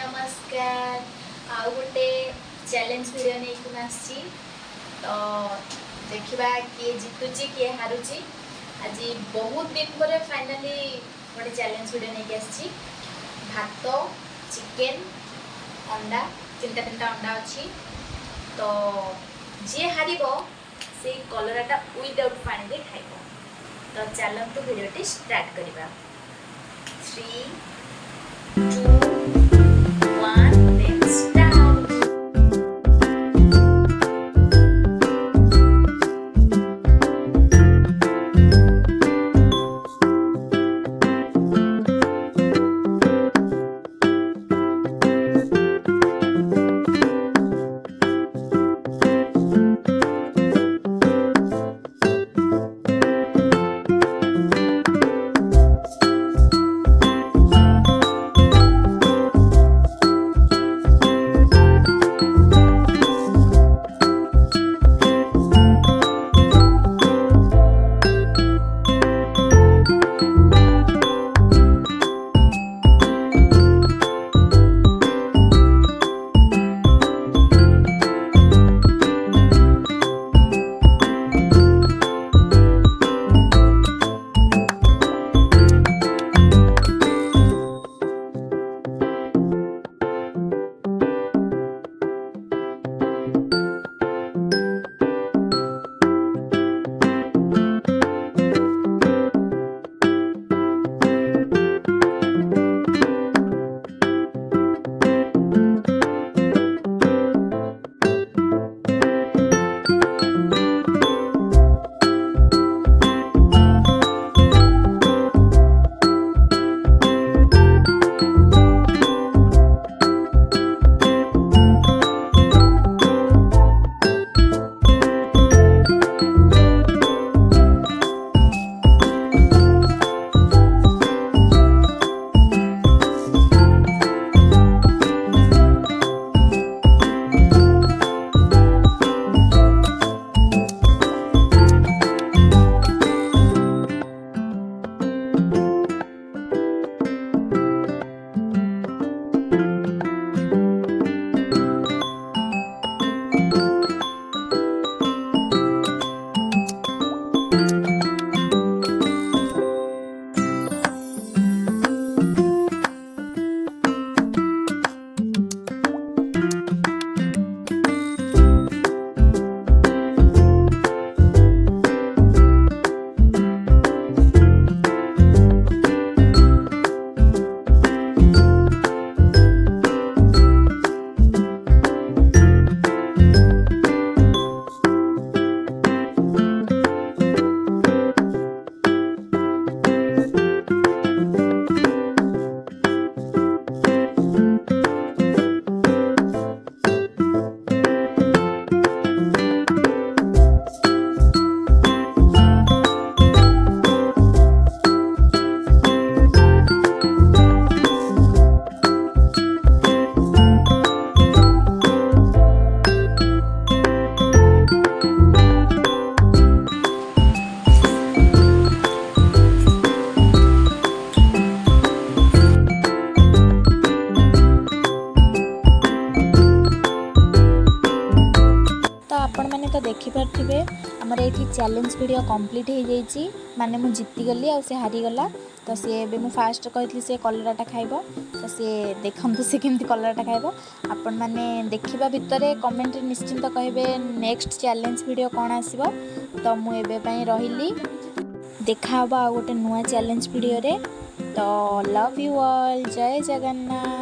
नमस्कार आउ गोटे चैलेंज वीडियो नहीं आसी तो देखा किए जितुची किए हारुची आज बहुत दिन पर फाइनाली गोटे चैलेंज वीडियो नहीं आसी भात चिकेन अंडा तीन अंडा अच्छी तो जी हार से कलराटा विदाउट पानी दे खाइब तो चलतु वीडियो स्टार्ट करवा 3 2 1 let's start। तो देखिपे आमर ये चैलेंज वीडियो कंप्लीट हो जाइए माने मु जीतीगली आ से हारीगला तो सी मु फास्ट कही सी कलराटा खाइब तो सी देखु सी केमती कलराटा खाइब आपण मैंने देखा भितर कमेंट निश्चिंत कहे नेक्स्ट चैलेंज वीडियो कौन आसो तो मुझे रही देखा आ गोटे नुआ चैलेंज वीडियो रे तो लव यू ऑल जय जगन्नाथ।